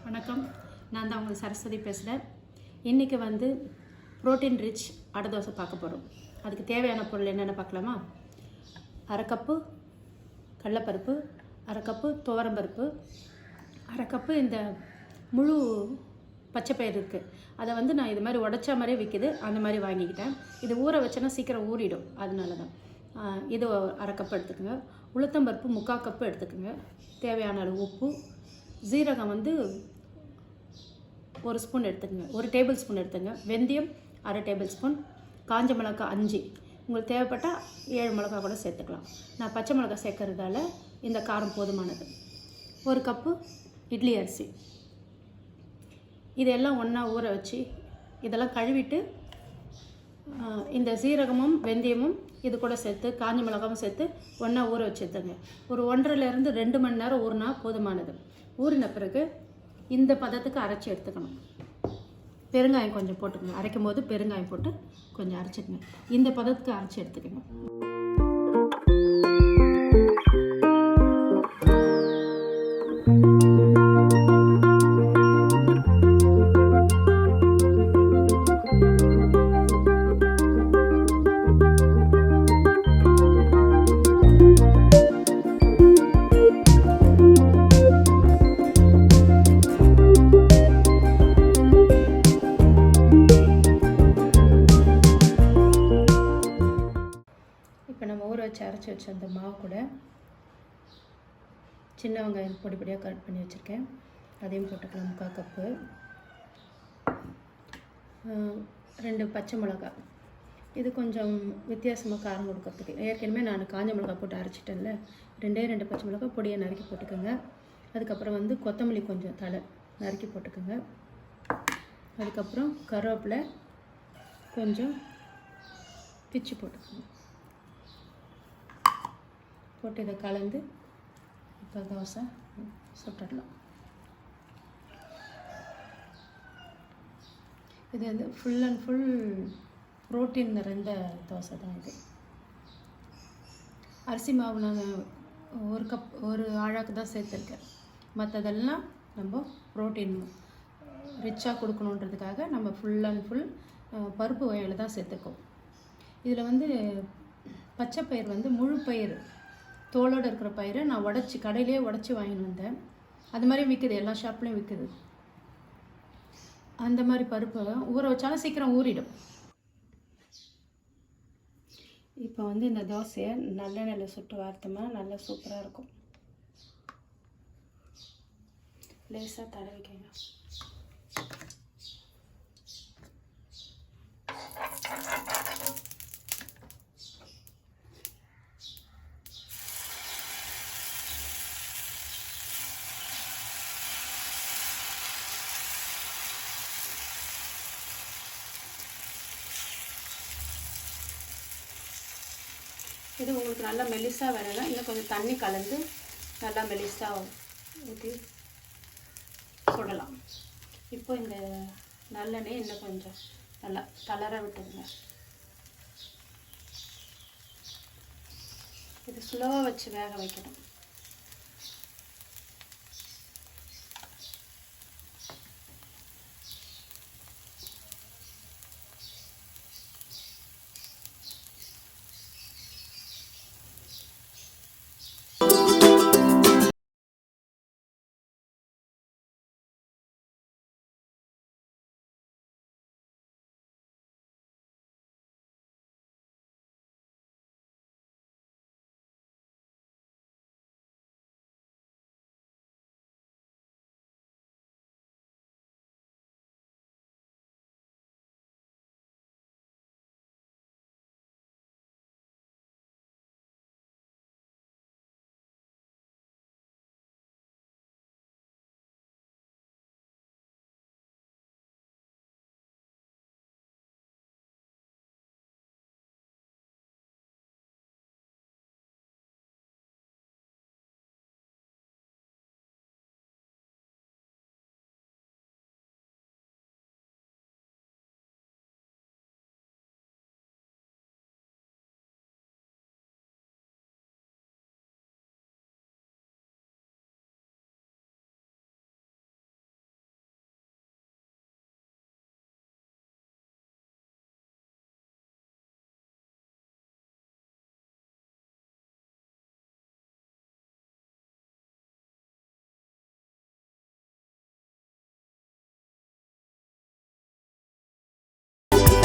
வணக்கம். நான் தான் உங்கள் சரஸ்வதி பேசுகிறேன். இன்றைக்கி வந்து ப்ரோட்டீன் ரிச் அடை தோசை பார்க்க போகிறோம். அதுக்கு தேவையான பொருள் என்னென்ன பார்க்கலாமா? அரை கப்பு கடலைப்பருப்பு, அரை கப்பு துவரம்பருப்பு, அரை கப்பு இந்த முழு பச்சைப்பயிறு இருக்குது. அதை வந்து நான் இது மாதிரி உடச்சா மாதிரியே விற்கிது, அந்த மாதிரி வாங்கிக்கிட்டேன். இது ஊற வச்சேன்னா சீக்கிரம் ஊறிடும், அதனால தான். இது அரை கப்பு எடுத்துக்கோங்க. உளுத்தம்பருப்பு 3/4 கப்பு எடுத்துக்கோங்க. தேவையான அளவு உப்பு, ஜீரகம் வந்து 1 ஸ்பூன் எடுத்துக்கோங்க, 1 டேபிள் ஸ்பூன் எடுத்துங்க. வெந்தயம் அரை டேபிள் ஸ்பூன், காஞ்ச மிளகாய் 5, உங்களுக்கு தேவைப்பட்டால் 7 மிளகாய் கூட சேர்த்துக்கலாம். நான் பச்சை மிளகாய் சேர்க்கறதால இந்த காரம் போதுமானது. 1 கப்பு இட்லி அரிசி. இதெல்லாம் ஒன்றா ஊற வச்சு இதெல்லாம் கழுவிட்டு இந்த சீரகமும் வெந்தயமும் இது கூட சேர்த்து காஞ்ச மிளகாவும் சேர்த்து ஒன்றா ஊற வச்சுருந்துங்க. ஒரு 1.5லேருந்து 2 மணி நேரம் ஊறினா போதுமானது. ஊறின பிறகு இந்த பதத்துக்கு அரைச்சி எடுத்துக்கணும். பெருங்காயம் கொஞ்சம் போட்டுக்கணும். அரைக்கும் போது பெருங்காயம் போட்டு கொஞ்சம் அரைச்சிக்கங்க. இந்த பதத்துக்கு அரைச்சி எடுத்துக்கணும். இப்போ நம்ம ஊற வச்சு அரைச்சி வச்ச அந்த மாவு கூட சின்ன வெங்காயம் பொடி பொடியாக கட் பண்ணி வச்சுருக்கேன், அதையும் போட்டுக்கலாம். 3/4 கப்பு. 2 பச்சை மிளகாய். இது கொஞ்சம் வித்தியாசமாக காரம் கொடுக்கறதுக்கு. ஏற்கனவே நான் காஞ்ச மிளகாய் போட்டு அரைச்சிட்டேன்ல, 2 பச்சை மிளகாய் பொடியை நறுக்கி போட்டுக்கோங்க. அதுக்கப்புறம் வந்து கொத்தமல்லி கொஞ்சம் தலை நறுக்கி போட்டுக்கோங்க. அதுக்கப்புறம் கருவேப்பிலை கொஞ்சம் பிச்சு போட்டுக்கோங்க. போட்டு இதை கலந்து இப்போ தோசை சுட்டுடலாம். இது வந்து ஃபுல் அண்ட் ஃபுல் ப்ரோட்டீன் நிறைந்த தோசை தான் இது. அரிசி மாவு நான் 1 கப் 1 ஆழாக்கு தான் சேர்த்துருக்கேன். மற்றதெல்லாம் நம்ம ப்ரோட்டீன் ரிச்சாக கொடுக்கணுன்றதுக்காக நம்ம ஃபுல் அண்ட் ஃபுல் பருப்பு வகையில் தான் சேர்த்துருக்கோம். இதில் வந்து பச்சை பயிர் வந்து முழு பயிர், தோலோடு இருக்கிற பயிரை நான் உடச்சி கடையிலே உடச்சி வாங்கிட்டு வந்தேன். அது மாதிரி விற்குது, எல்லா ஷாப்லேயும் விற்குது. அந்த மாதிரி பருப்பு ஊற வச்சாலும் சீக்கிரம் ஊறிடும். இப்போ வந்து இந்த தோசையை நல்லெண்ணெயில் சுட்டு வார்த்தோம்னா நல்லா சூப்பராக இருக்கும். லேசாக தடவிக்கங்க. இது உங்களுக்கு நல்லா மெலிசாக வேணும்னா இன்னும் கொஞ்சம் தண்ணி கலந்து நல்லா மெலிசாக ஊற்றி சுடலாம். இப்போ இந்த நல்லெண்ணெய் இன்னும் கொஞ்சம் நல்லா தளர விட்டுருங்க. இது ஸ்லோவாக வச்சு வேக வைக்கணும்.